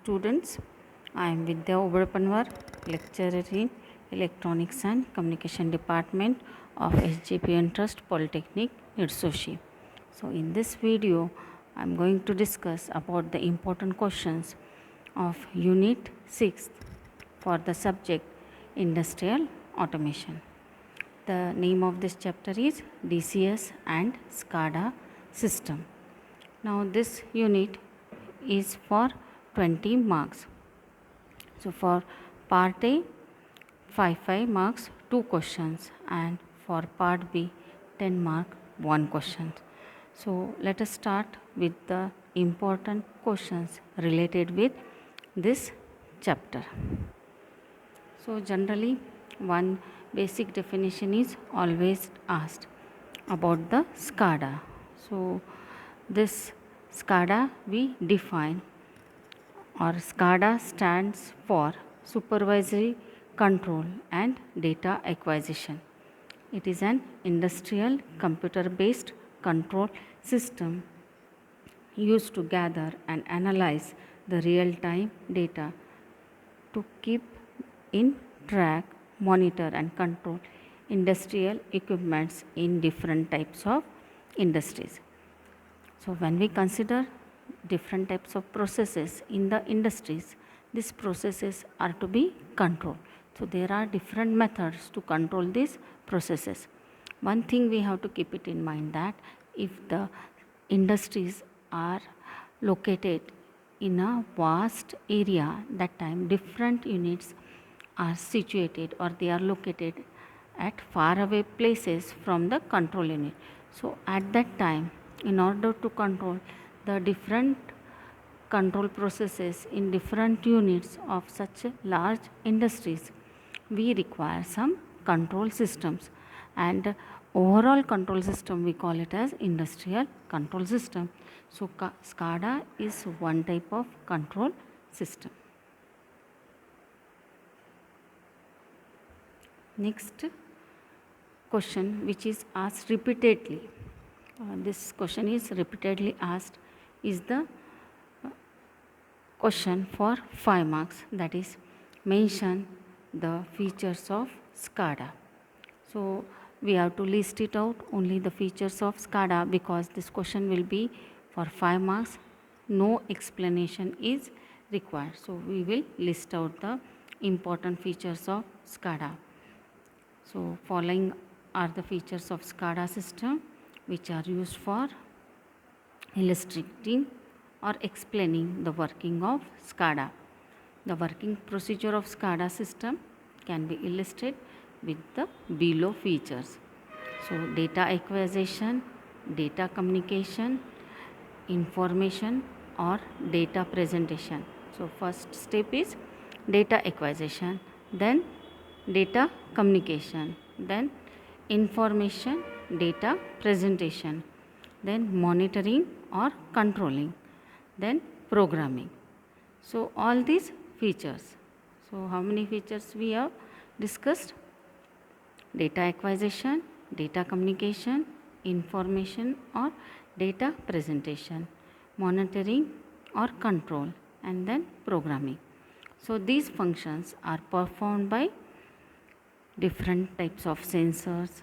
students. I am Vidya Obrapanwar, lecturer in Electronics and Communication Department of SJPN Trust Polytechnic, Nirsoshi. So in this video, I am going to discuss about the important questions of Unit 6 for the subject Industrial Automation. The name of this chapter is DCS and SCADA system. Now this unit is for 20 marks. So for part A, 5 marks 2 questions, and for part B 10 mark 1 question. So let us start with the important questions related with this chapter. So generally one basic definition is always asked about the SCADA. So this SCADA we define, or SCADA stands for Supervisory Control and Data Acquisition. It is an industrial computer based control system used to gather and analyze the real time data to keep in track, monitor and control industrial equipments in different types of industries. So when we consider different types of processes in the industries, these processes are to be controlled. So there are different methods to control these processes. One thing we have to keep it in mind, that if the industries are located in a vast area, that time different units are situated or they are located at far away places from the control unit. So at that time, in order to control the different control processes in different units of such large industries, we require some control systems, and overall control system we call it as industrial control system. So SCADA is one type of control system. Next question, which is asked repeatedly, this question is repeatedly asked, is the question for 5 marks, that is, mention the features of SCADA. So we have to list it out, only the features of SCADA, because this question will be for 5 marks. No explanation is required. So we will list out the important features of SCADA. So following are the features of SCADA system which are used for illustrating or explaining the working of SCADA. The working procedure of SCADA system can be illustrated with the below features. So data acquisition, data communication, information or data presentation. So first step is data acquisition, then data communication, then information data presentation, then monitoring or controlling, then programming. So all these features. So how many features we have discussed? Data acquisition, data communication, information or data presentation, monitoring or control, and then programming. So these functions are performed by different types of sensors,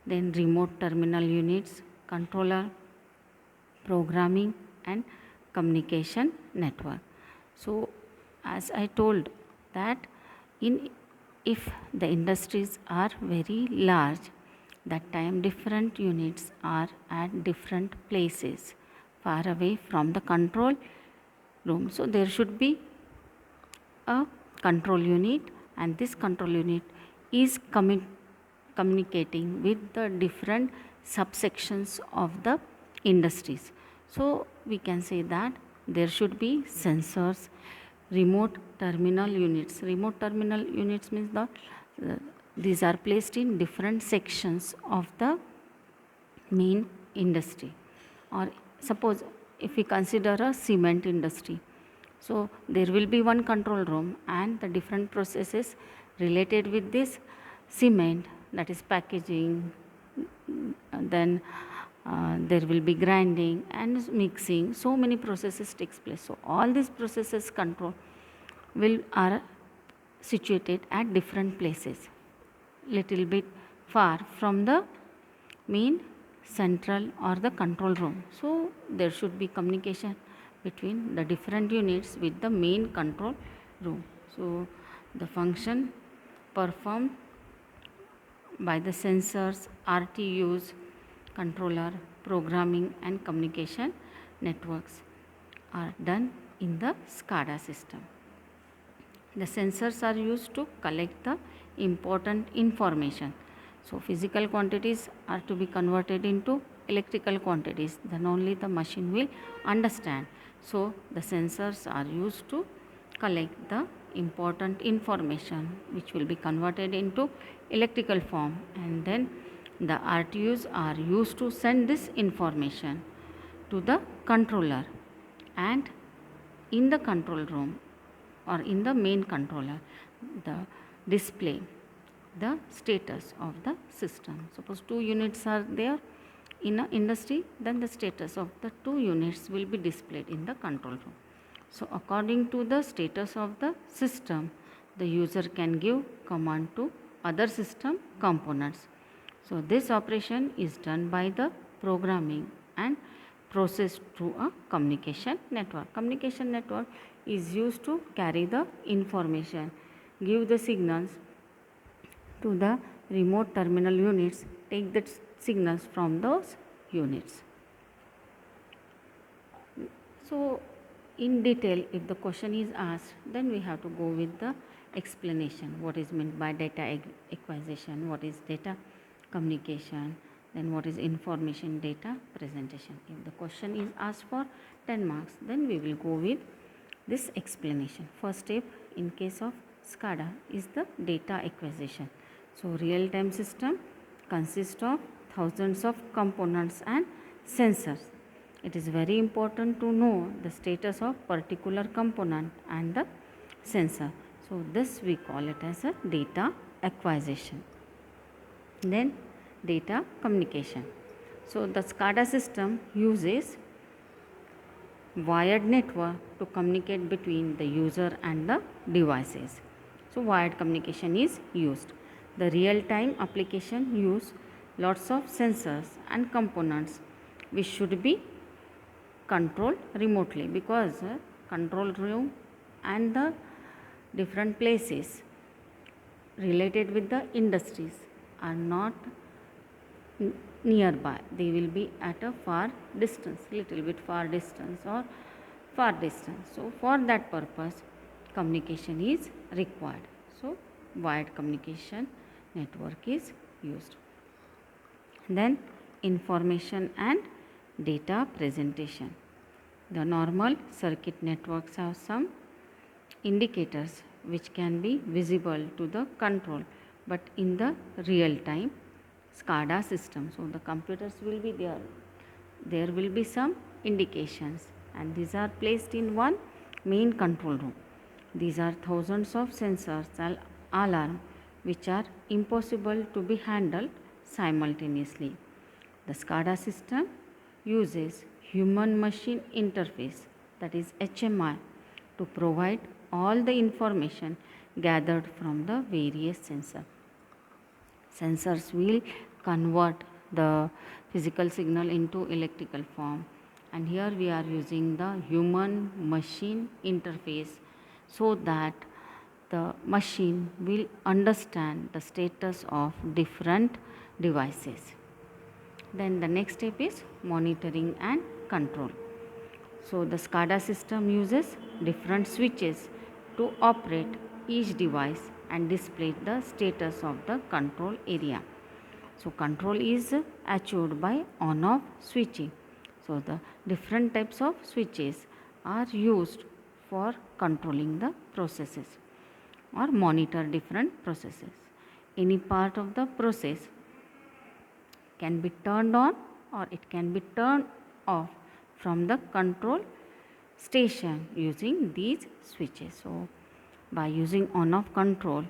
then remote terminal units, controller, programming and communication network. So as I told that if the industries are very large, that time different units are at different places far away from the control room. So there should be a control unit, and this control unit is communicating with the different subsections of the industries. So we can say that there should be sensors, remote terminal units. Remote terminal units means that these are placed in different sections of the main industry. Or suppose if we consider a cement industry, so there will be one control room and the different processes related with this cement, that is packaging, then there will be grinding and mixing, so many processes takes place. So all these processes control will are situated at different places, little bit far from the main central or the control room. So there should be communication between the different units with the main control room. So the function performed by the sensors, RTUs, controller, programming and communication networks are done in the SCADA system. The sensors are used to collect the important information. So physical quantities are to be converted into electrical quantities, then only the machine will understand. So the sensors are used to collect the important information which will be converted into electrical form, and then the RTUs are used to send this information to the controller, and in the control room or in the main controller, the display the status of the system. Suppose 2 units are there in a industry, then the status of the 2 units will be displayed in the control room. So according to the status of the system, the user can give command to other system components. So this operation is done by the programming and processed through a communication network. Communication network is used to carry the information, give the signals to the remote terminal units, take the signals from those units. So in detail, if the question is asked, then we have to go with the explanation. What is meant by data acquisition, what is data communication, then what is information data presentation. If the question is asked for 10 marks, then we will go with this explanation. First step in case of SCADA is the data acquisition. So real-time system consists of thousands of components and sensors. It is very important to know the status of particular component and the sensor. So this we call it as a data acquisition. Then data communication. So the SCADA system uses wired network to communicate between the user and the devices. So wired communication is used. The real-time application use lots of sensors and components which should be controlled remotely, because control room and the different places related with the industries are not nearby. They will be at a far distance, little bit far distance or far distance. So for that purpose communication is required. So wired communication network is used. Then information and data presentation. The normal circuit networks have some indicators which can be visible to the control, but in the real time SCADA system, so the computers will be there will be some indications, and these are placed in one main control room. These are thousands of sensors and alarm which are impossible to be handled simultaneously. The SCADA system uses human machine interface, that is HMI, to provide all the information gathered from the various sensors. Sensors will convert the physical signal into electrical form, and here we are using the human machine interface so that the machine will understand the status of different devices. Then the next step is monitoring and control. So the SCADA system uses different switches to operate each device and display the status of the control area. So control is achieved by on-off switching. So the different types of switches are used for controlling the processes or monitor different processes. Any part of the process can be turned on or it can be turned off from the control station using these switches. So by using on off control,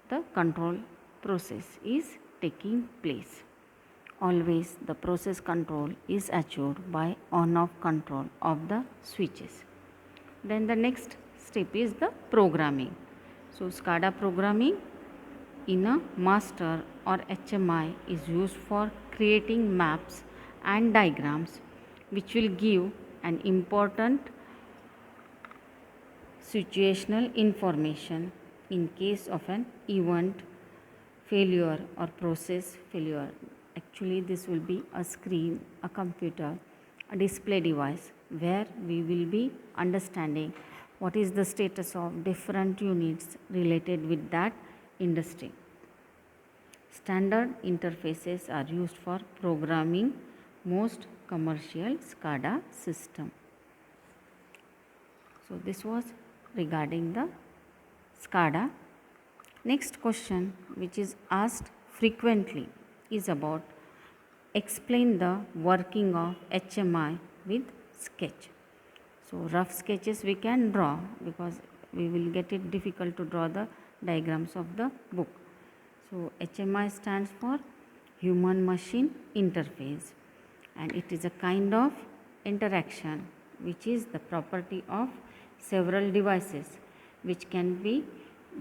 the control process is taking place. always the process control is achieved by on-off control of the switches. Then the next step is the programming. So SCADA programming in a master or HMI is used for creating maps and diagrams which will give an important situational information in case of an event failure or process failure. Actually, this will be a screen, a computer, a display device where we will be understanding what is the status of different units related with that industry. Standard interfaces are used for programming most commercial SCADA system. So this was regarding the SCADA. Next question which is asked frequently is about explain the working of HMI with sketch. So rough sketches we can draw because we will get it difficult to draw the diagrams of the book. So HMI stands for human machine interface, and it is a kind of interaction which is the property of several devices which can be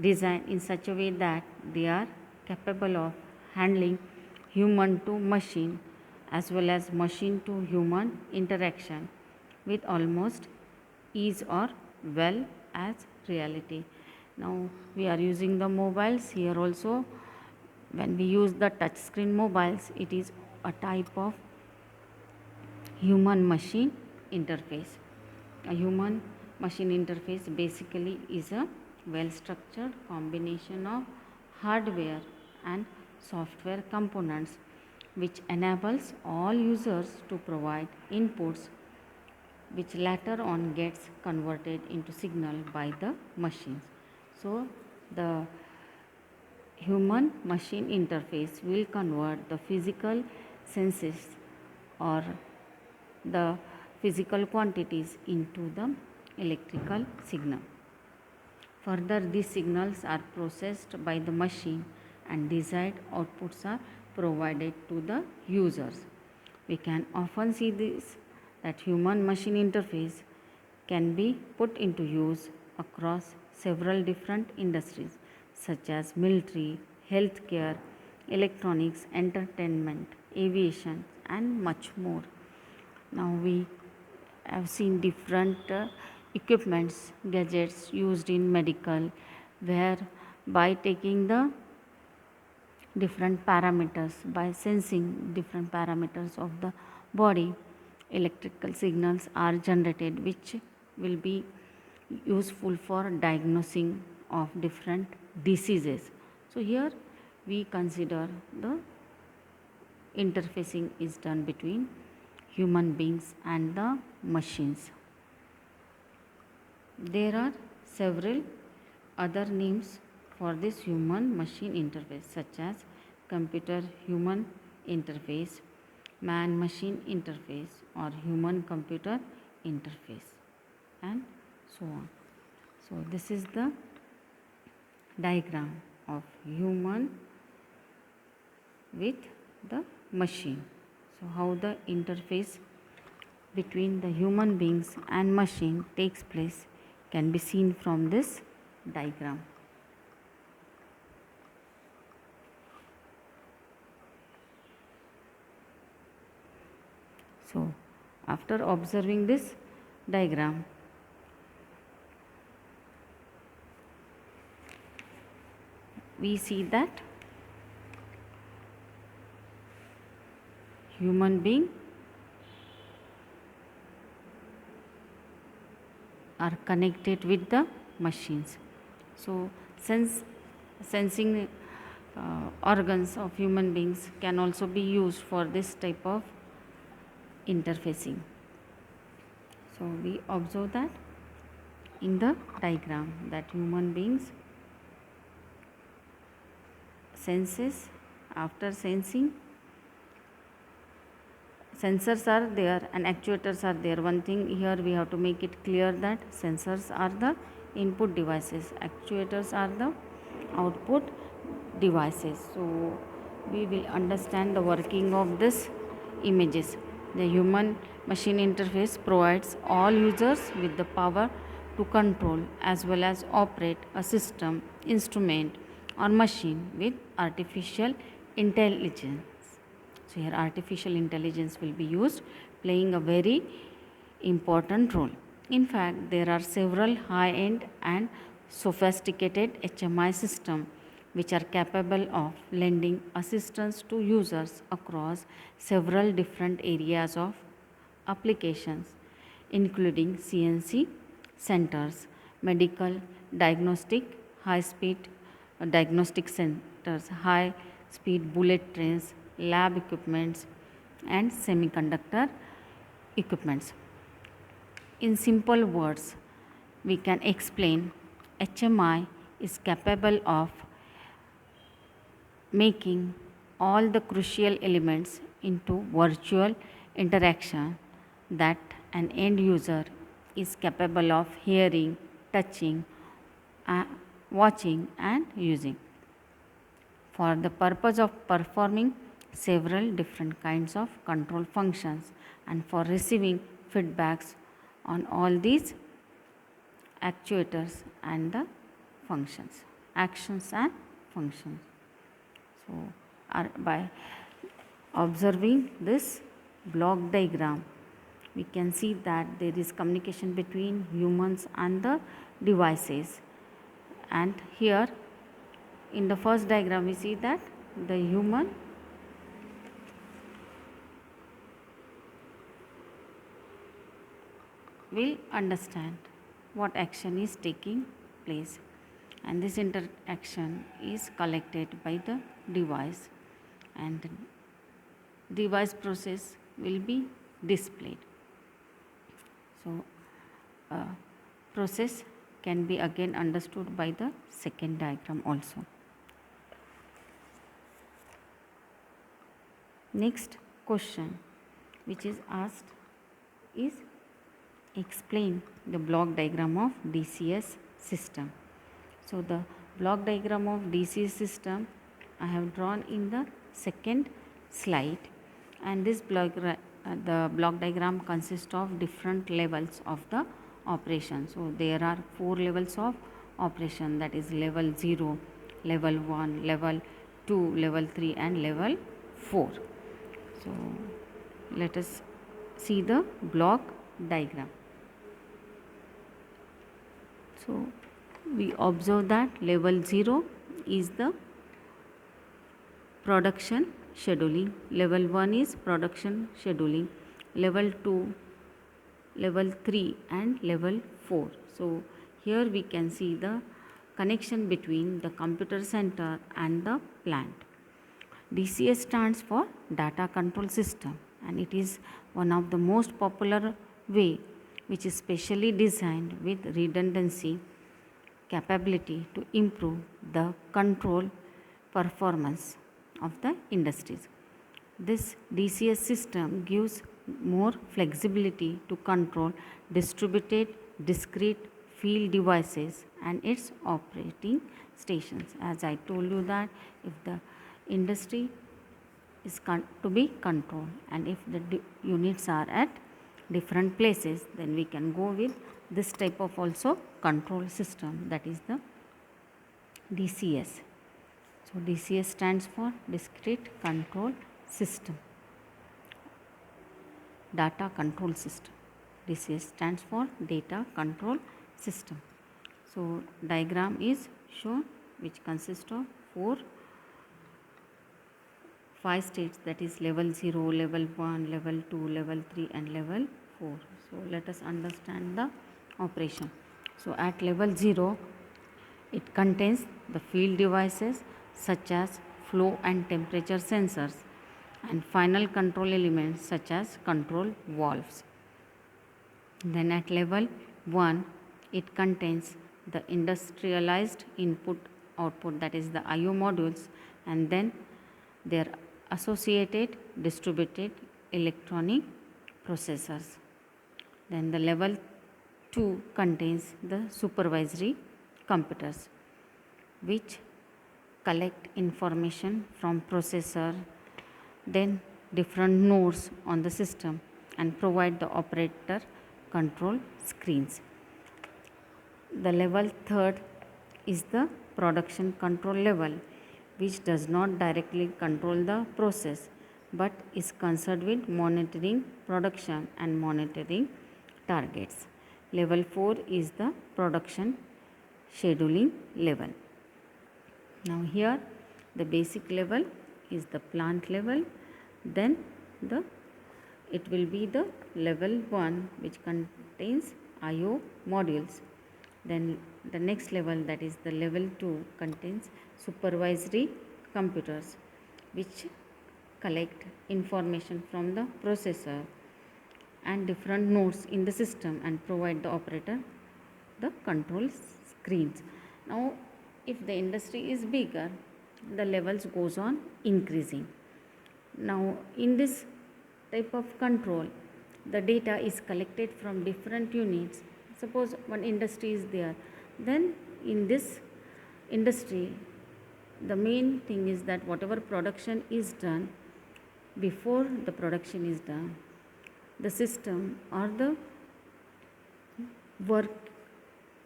designed in such a way that they are capable of handling human to machine as well as machine to human interaction with almost ease or well as reality. Now we are using the mobiles here also. When we use the touch screen mobiles, it is a type of human machine interface. A human machine interface basically is a well structured combination of hardware and software components which enables all users to provide inputs which later on gets converted into signal by the machines. So the human machine interface will convert the physical senses or the physical quantities into the electrical signal. Further, these signals are processed by the machine and desired outputs are provided to the users. We can often see this that human machine interface can be put into use across several different industries such as military, healthcare, electronics, entertainment, aviation and much more. Now we have seen different equipments, gadgets used in medical where by taking the different parameters, by sensing different parameters of the body, electrical signals are generated which will be useful for diagnosing of different diseases. So here we consider the interfacing is done between human beings and the machines. There are several other names for this human machine interface such as computer human interface, man machine interface or human computer interface and so on. So this is the diagram of human with the machine. So how the interface between the human beings and machine takes place can be seen from this diagram. So after observing this diagram, we see that human being are connected with the machines. So sensing organs of human beings can also be used for this type of interfacing. So we observe that in the diagram that human beings senses, after sensing sensors are there and actuators are there. One thing here we have to make it clear that sensors are the input devices, actuators are the output devices. So we will understand the working of this images. The human machine interface provides all users with the power to control as well as operate a system, instrument or machine with artificial intelligence. So here artificial intelligence will be used, playing a very important role. In fact, there are several high-end and sophisticated HMI systems which are capable of lending assistance to users across several different areas of applications, including CNC centers, medical, diagnostic, high-speed diagnostic centers, high-speed bullet trains, lab equipments, and semiconductor equipments. In simple words, we can explain HMI is capable of making all the crucial elements into virtual interaction that an end user is capable of hearing, touching, watching and using for the purpose of performing several different kinds of control functions and for receiving feedbacks on all these actuators and the functions, actions and functions. So, by observing this block diagram, we can see that there is communication between humans and the devices. And here in the first diagram we see that the human will understand what action is taking place, and this interaction is collected by the device, and the device process will be displayed. So, process can be again understood by the second diagram also. Next question which is asked is explain the block diagram of DCS system. So, the block diagram of DCS system I have drawn in the second slide, and this the block diagram consists of different levels of the operation. So, there are 4 levels of operation, that is level 0, level 1, level 2, level 3 and level 4. So, let us see the block diagram. So, we observe that level 0 is the production scheduling, level 1 is production scheduling, level 2, level 3 and level 4. So, here we can see the connection between the computer center and the plant. DCS stands for data control system, and it is one of the most popular way which is specially designed with redundancy capability to improve the control performance of the industries. This DCS system gives more flexibility to control distributed discrete field devices and its operating stations. As I told you that if the industry is to be controlled and if the units are at different places, then we can go with this type of also control system, that is the DCS. So, DCS stands for discrete control system, data control system. DCS stands for data control system. So, diagram is shown which consists of 5 states, that is level 0, level 1, level 2, level 3 and level 4. So, let us understand the operation. So, at level 0 it contains the field devices such as flow and temperature sensors and final control elements such as control valves. Then at level 1 it contains the industrialized input output, that is the IO modules, and then their associated distributed electronic processors. Then the level 2 contains the supervisory computers which collect information from processor, then different nodes on the system, and provide the operator control screens. The level third is the production control level, which does not directly control the process but is concerned with monitoring production and monitoring targets. Level 4 is the production scheduling level. Now here the basic level is the plant level, then it will be the level 1 which contains IO modules. Then the next level, that is the level 2, contains supervisory computers which collect information from the processor and different nodes in the system and provide the operator the control screens. Now if the industry is bigger, the levels goes on increasing. Now in this type of control, the data is collected from different units. Suppose one industry is there, then in this industry the main thing is that whatever production is done, before the production is done, the system or the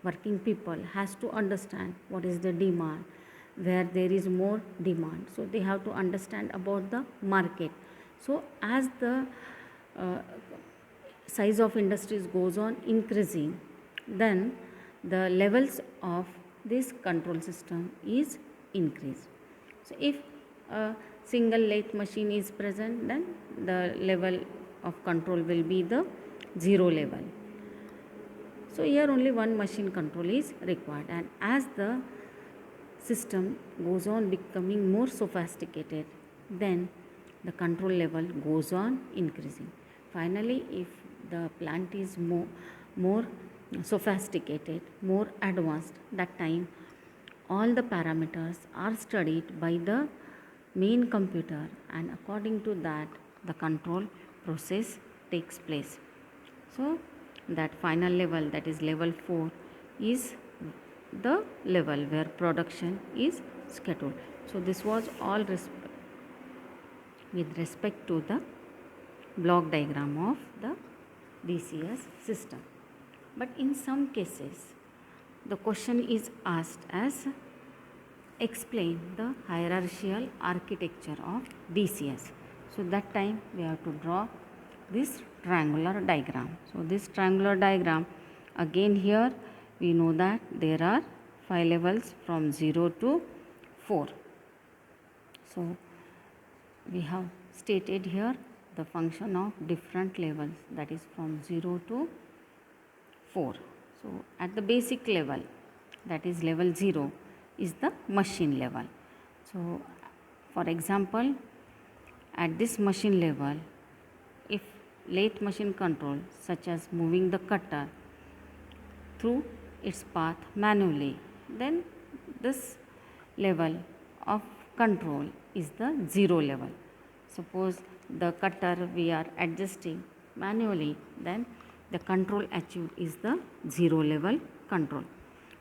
working people has to understand what is the demand, where there is more demand. So they have to understand about the market. So as the size of industries goes on increasing, then the levels of this control system is increased. So if a single lathe machine is present, then the level of control will be the 0 level. So here only one machine control is required, and as the system goes on becoming more sophisticated, then the control level goes on increasing. Finally, if the plant is more sophisticated, more advanced, that time all the parameters are studied by the main computer, and according to that the control process takes place. So that final level, that is level 4, is the level where production is scheduled. So this was all with respect to the block diagram of the DCS system. But in some cases the question is asked as explain the hierarchical architecture of DCS. So that time we have to draw this triangular diagram. So this triangular diagram, again here we know that there are 5 levels from 0 to 4. So we have stated here the function of different levels, that is from 0 to 4. So at the basic level, that is level 0, is the machine level. So for example, at this machine level, if lathe machine control, such as moving the cutter through its path manually, then this level of control is the 0 level. Suppose the cutter we are adjusting manually, then the control achieved is the 0 level control.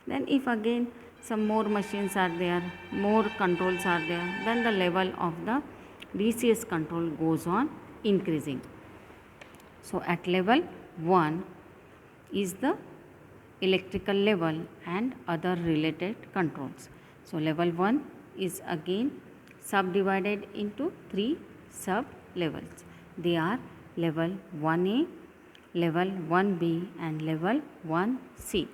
Then if again some more machines are there, more controls are there, then the level of the DCS control goes on increasing. So at level 1 is the electrical level and other related controls. So level 1 is again subdivided into 3 sub levels. They are level 1A, level 1B and level 1C.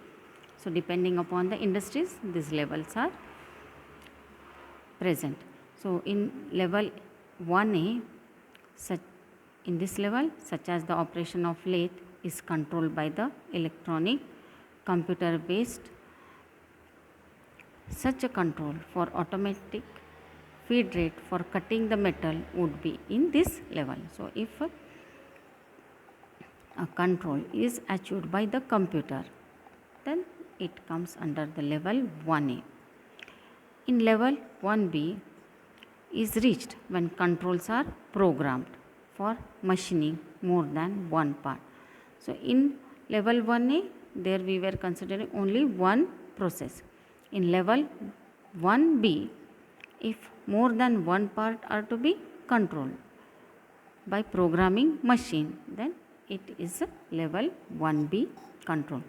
So depending upon the industries, these levels are present. So in level 1A, in this level, such as the operation of lathe is controlled by the electronic computer based. Such a control for automatic feed rate for cutting the metal would be in this level. So if a control is achieved by the computer, then it comes under the level 1A. In level 1B is reached when controls are programmed for machining more than one part. So in level 1A, there we were considering only one process. In level 1B, if more than one part are to be controlled by programming machine, then it is a level 1B control.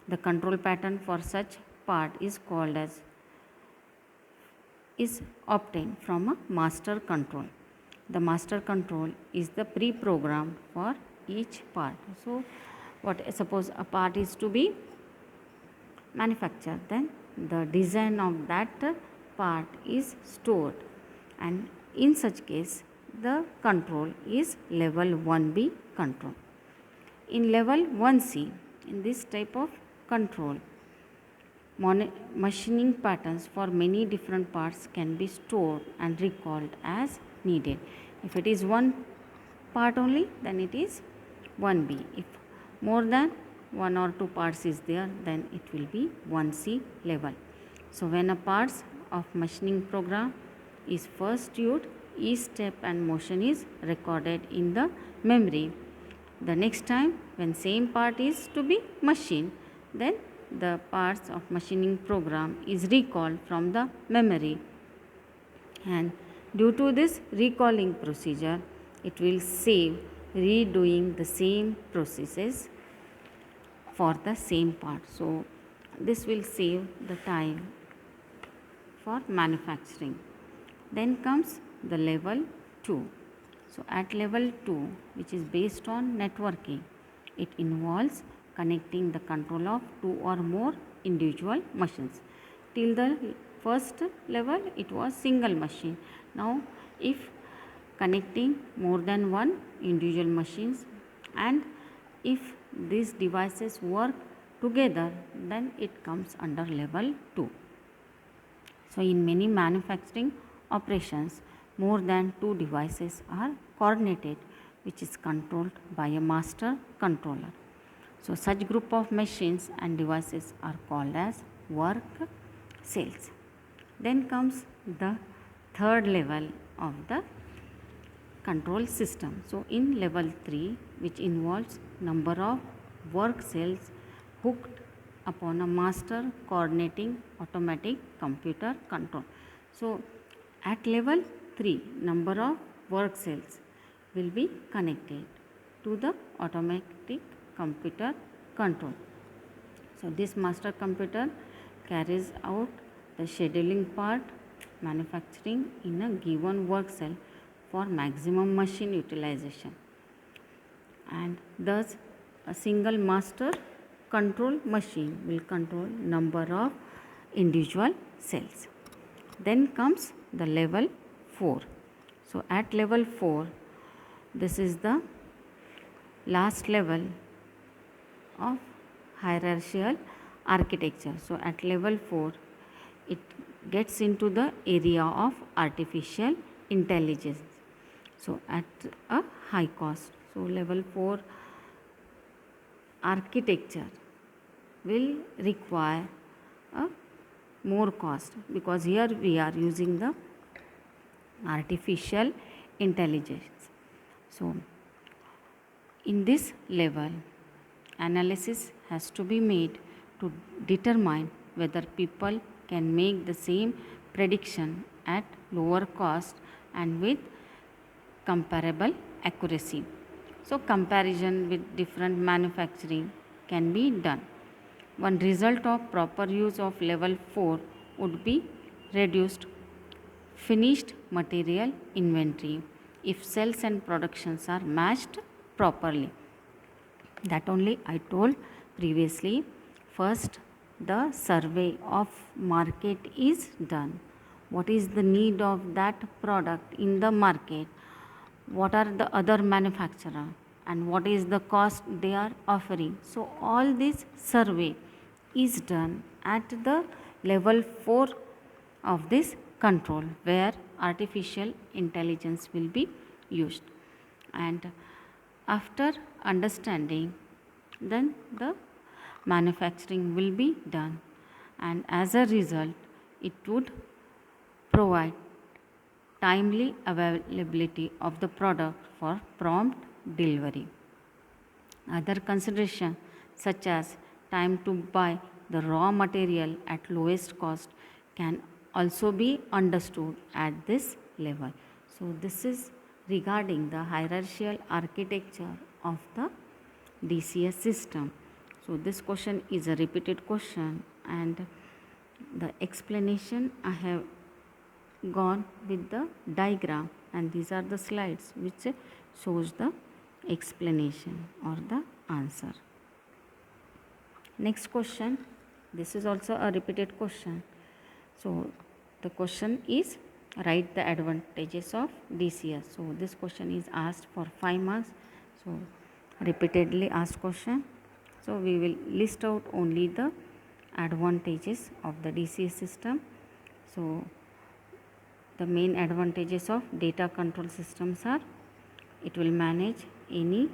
The control pattern for such part is called as is obtained from a master control. The master control is the pre-programmed for each part. So what, suppose a part is to be manufactured, then the design of that part is stored, and in such case the control is level 1B control. In level 1C, in this type of control, machining patterns for many different parts can be stored and recalled as needed. If it is one part only, then it is 1B. If more than one or two parts is there, then it will be 1C level. So when a parts of machining program is first used, each step and motion is recorded in the memory. The next time when same part is to be machined, then the parts of machining program is recalled from the memory, and due to this recalling procedure, it will save redoing the same processes for the same part. So this will save the time for manufacturing. Then comes the level 2. So at level 2, which is based on networking, it involves connecting the control of two or more individual machines. Till the first level, it was single machine. Now if connecting more than one individual machines, and if these devices work together, then it comes under level 2. So in many manufacturing operations, more than two devices are coordinated, which is controlled by a master controller. So such group of machines and devices are called as work cells. Then comes the third level of the control system. So in level 3, which involves number of work cells hooked upon a master coordinating automatic computer control. So at level 3, number of work cells will be connected to the automatic computer control. So this master computer carries out the scheduling part manufacturing in a given work cell for maximum machine utilization, and thus a single master control machine will control number of individual cells. Then comes the level 4. So at level 4, this is the last level of hierarchical architecture. So at level 4, it gets into the area of artificial intelligence. So at a high cost. So level 4 architecture will require a more cost, because here we are using the artificial intelligence. So in this level, analysis has to be made to determine whether people can make the same prediction at lower cost and with comparable accuracy. So comparison with different manufacturing can be done. One result of proper use of level 4 would be reduced finished material inventory if cells and productions are matched properly. That only I told previously. First, the survey of market is done. What is the need of that product in the market? What are the other manufacturer and what is the cost they are offering? So all this survey is done at the level 4 of this control, where artificial intelligence will be used. And after understanding, then the manufacturing will be done, and as a result it would provide timely availability of the product for prompt delivery. Other considerations such as time to buy the raw material at lowest cost can also be understood at this level. So this is regarding the hierarchical architecture of the DCS system. So this question is a repeated question, and the explanation I have gone with the diagram, and these are the slides which shows the explanation or the answer. Next question, this is also a repeated question. So the question is, write the advantages of DCS. So this question is asked for 5 marks. So repeatedly asked question. So we will list out only the advantages of the DCS system. So the main advantages of data control systems are, it will manage any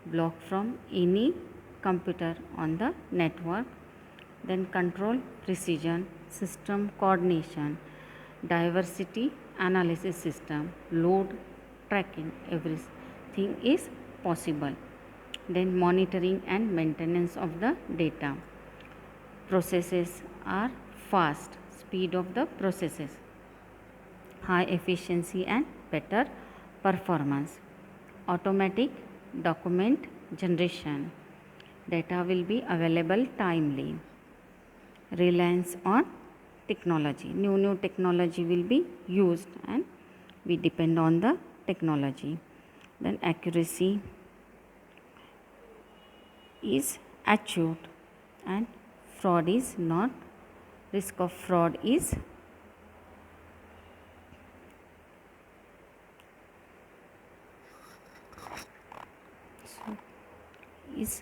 block from any computer on the network, then control precision, system coordination, diversity analysis system, load tracking, everything is possible. Then monitoring and maintenance of the data. Processes are fast, speed of the processes, high efficiency and better performance. Automatic document generation, data will be available timely. Reliance on technology, new technology will be used and we depend on the technology. Then accuracy is achieved and fraud is not, risk of fraud is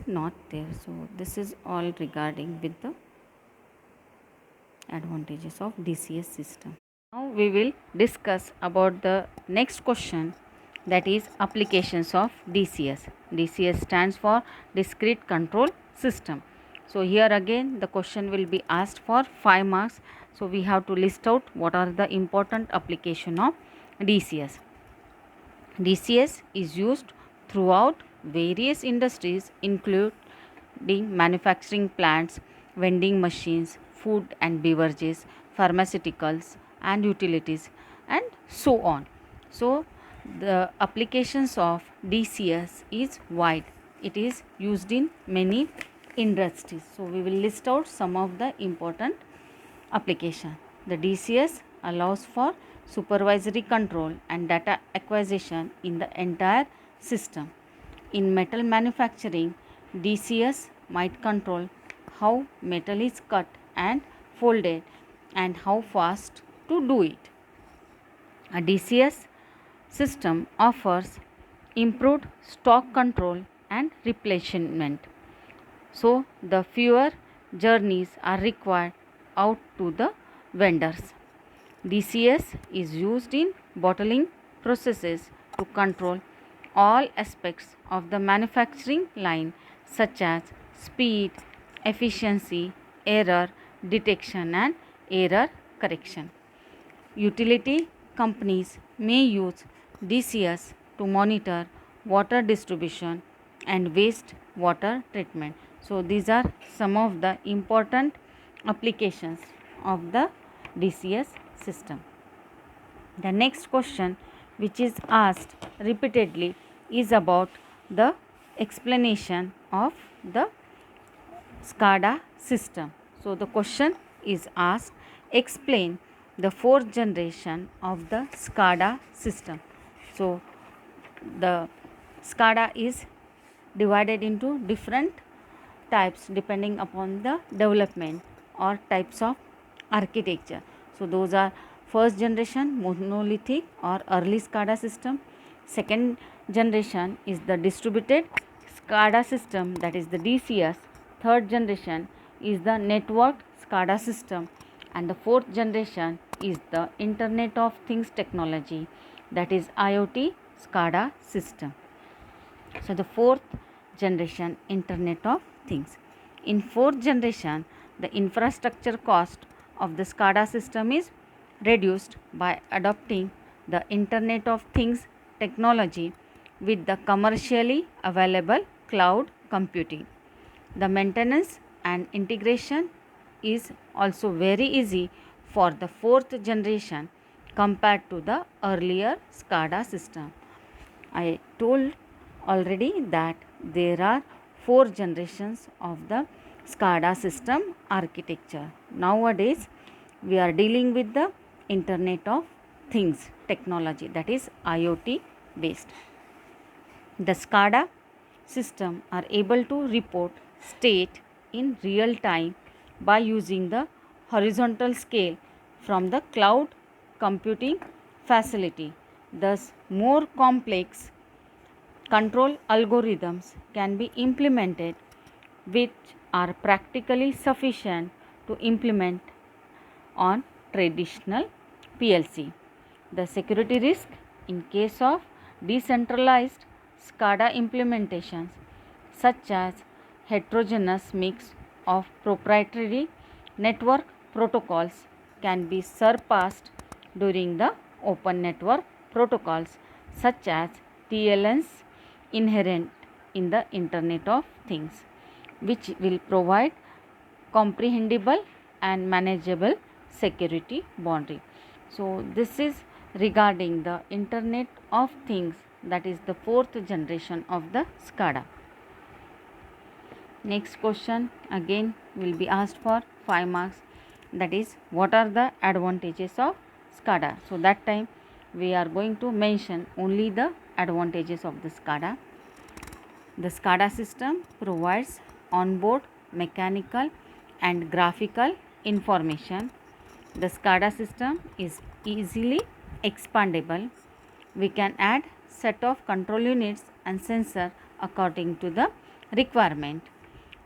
not there. So this is all regarding with the advantages of DCS system. Now we will discuss about the next question, that is applications of DCS. DCS stands for discrete control system. So here again the question will be asked for 5 marks. So we have to list out what are the important application of DCS. DCS is used throughout various industries including manufacturing plants, vending machines, food and beverages, pharmaceuticals and utilities, and so on. So the applications of DCS is wide. It is used in many industries. So we will list out some of the important application. The DCS allows for supervisory control and data acquisition in the entire system. In metal manufacturing, DCS might control how metal is cut and folded and how fast to do it. A DCS system offers improved stock control and replenishment. So the fewer journeys are required out to the vendors. DCS is used in bottling processes to control all aspects of the manufacturing line, such as speed, efficiency, error detection and error correction. Utility companies may use DCS to monitor water distribution and waste water treatment. So these are some of the important applications of the DCS system. The next question which is asked repeatedly is about the explanation of the SCADA system. So the question is asked, explain the fourth generation of the SCADA system. So the SCADA is divided into different types depending upon the development or types of architecture. So those are first generation monolithic or early SCADA system. Second generation is the distributed SCADA system, that is the DCS. Third generation is the networked SCADA system, and the fourth generation is the Internet of Things technology, that is IoT SCADA system. So the fourth generation Internet of Things. In fourth generation, the infrastructure cost of the SCADA system is reduced by adopting the Internet of Things technology with the commercially available cloud computing. The maintenance and integration is also very easy for the fourth generation compared to the earlier SCADA system. I told already that there are 4 generations of the SCADA system architecture. Nowadays, we are dealing with the Internet of Things technology, that is IoT based. The SCADA system are able to report state in real time by using the horizontal scale from the cloud computing facility. Thus, more complex control algorithms can be implemented which are practically sufficient to implement on traditional PLC. The security risk in case of decentralized SCADA implementations such as heterogeneous mix of proprietary network protocols can be surpassed during the open network protocols such as TLNs inherent in the Internet of Things, which will provide comprehensible and manageable security boundary. So, this is regarding the Internet of Things, that is the 4th generation of the SCADA. Next question again will be asked for 5 marks, that is what are the advantages of SCADA. So, that time we are going to mention only the advantages of the SCADA. The SCADA system provides onboard mechanical and graphical information. The SCADA system is easily expandable. We can add set of control units and sensor according to the requirement.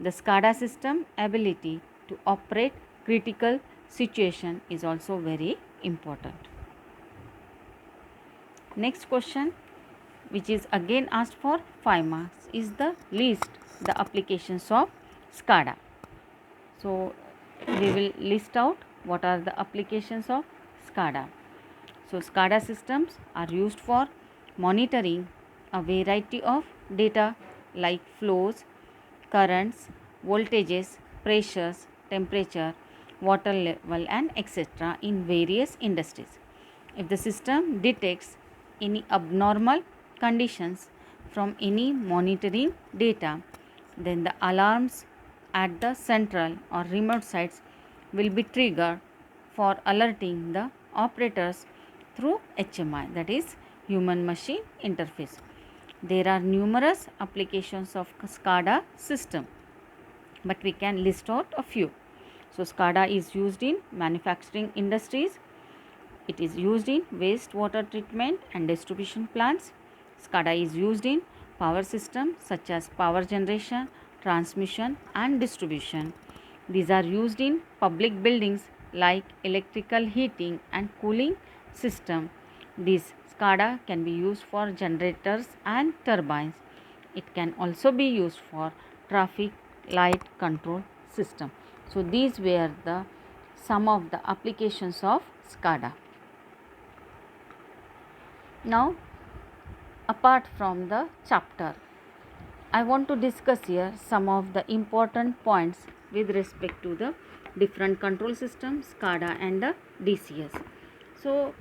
The SCADA system ability to operate critical situation is also very important. Next question, which is again asked for 5 marks, is the list the applications of SCADA. So, we will list out what are the applications of SCADA. So, SCADA systems are used for monitoring a variety of data like flows, currents, voltages, pressures, temperature, water level and etc. in various industries. If the system detects any abnormal conditions from any monitoring data, then the alarms at the central or remote sites will be triggered for alerting the operators through HMI, that is human machine interface. There are numerous applications of SCADA system, but we can list out a few. So, SCADA is used in manufacturing industries. It is used in wastewater treatment and distribution plants. SCADA is used in power systems such as power generation, transmission and distribution. These are used in public buildings like electrical heating and cooling system. This SCADA can be used for generators and turbines. It can also be used for traffic light control system. So, these were the some of the applications of SCADA. Now, apart from the chapter, I want to discuss here some of the important points with respect to the different control systems, SCADA and the DCS. So,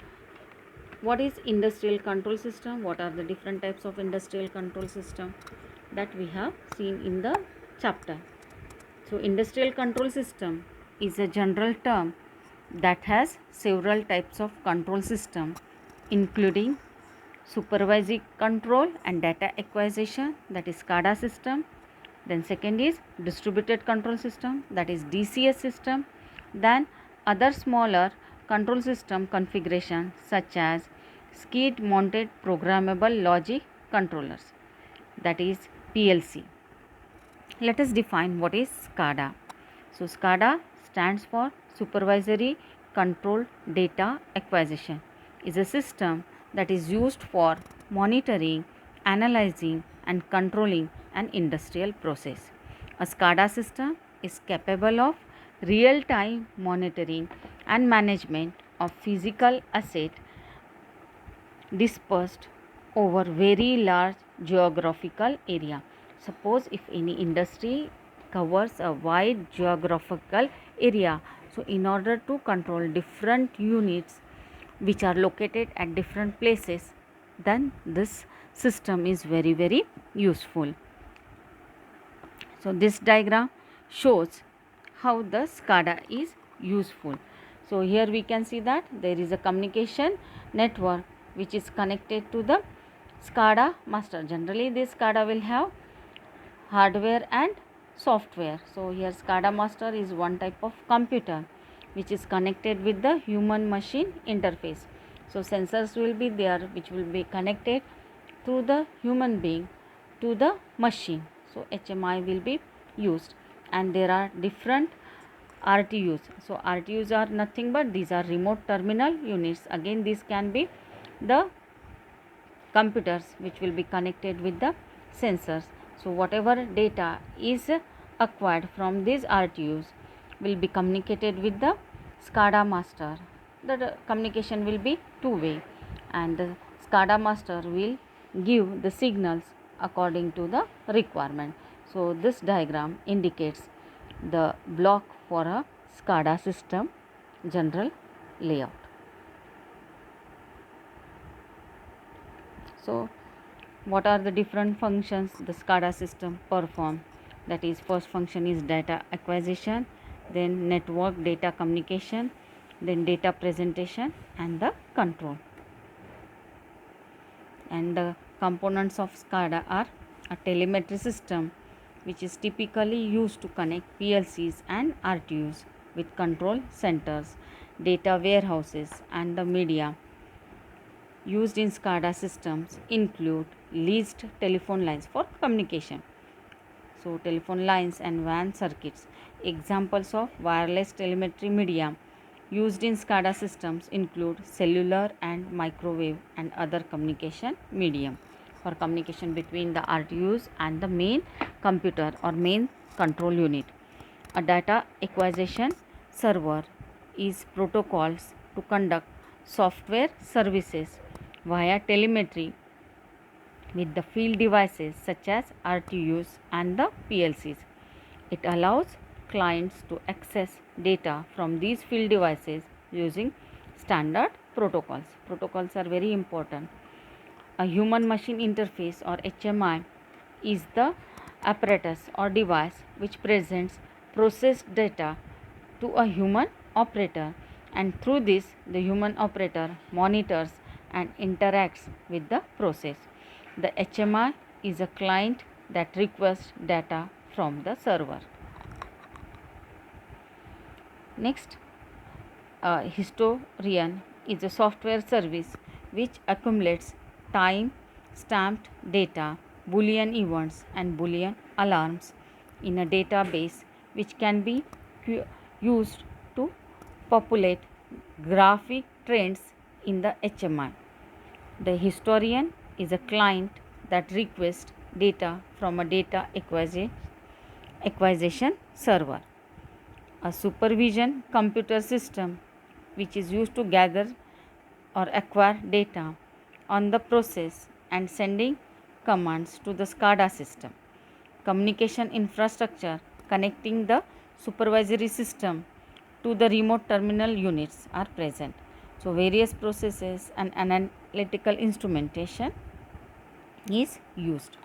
what is industrial control system? What are the different types of industrial control system that we have seen in the chapter? So, industrial control system is a general term that has several types of control system, including supervisory control and data acquisition, that is SCADA system. Then second is distributed control system, that is DCS system. Then other smaller control system configuration such as skid mounted programmable logic controllers, that is PLC. Let us define what is SCADA. So, SCADA stands for Supervisory Control Data Acquisition. Is a system that is used for monitoring, analyzing and controlling an industrial process. A SCADA system is capable of real-time monitoring and management of physical asset dispersed over very large geographical area. Suppose if any industry covers a wide geographical area So in order to control different units which are located at different places, then this system is very useful. So this diagram shows how the SCADA is useful. So here we can see that there is a communication network which is connected to the SCADA master. Generally this SCADA will have hardware and software. So here SCADA master is one type of computer which is connected with the human machine interface. So sensors will be there which will be connected through the human being to the machine. So HMI will be used, and there are different RTUs. So RTUs are nothing but these are remote terminal units. Again these can be the computers which will be connected with the sensors. So whatever data is acquired from these RTUs will be communicated with the SCADA master. The communication will be two-way, and the SCADA master will give the signals according to the requirement. So this diagram indicates the block for a SCADA system general layout. So what are the different functions the SCADA system perform? That is, first function is data acquisition, then network data communication, then data presentation and the control. And the components of SCADA are a telemetry system which is typically used to connect PLCs and RTUs with control centers, data warehouses and the media. Used in SCADA systems include leased telephone lines for communication. So telephone lines and WAN circuits. Examples of wireless telemetry media used in SCADA systems include cellular and microwave and other communication medium for communication between the RTUs and the main computer or main control unit. A data acquisition server is protocols to conduct software services via telemetry with the field devices such as RTUs and the PLCs. It allows clients to access data from these field devices using standard protocols. Protocols are very important. A human machine interface or HMI is the apparatus or device which presents processed data to a human operator, and through this the human operator monitors and interacts with the process. The HMI is a client that requests data from the server. Next, historian is a software service which accumulates time stamped data, Boolean events and Boolean alarms in a database which can be used to populate graphic trends in the HMI. The historian is a client that requests data from a data acquisition server. A supervision computer system which is used to gather or acquire data on the process and sending commands to the SCADA system. Communication infrastructure connecting the supervisory system to the remote terminal units are present. So various processes and analytical instrumentation is used.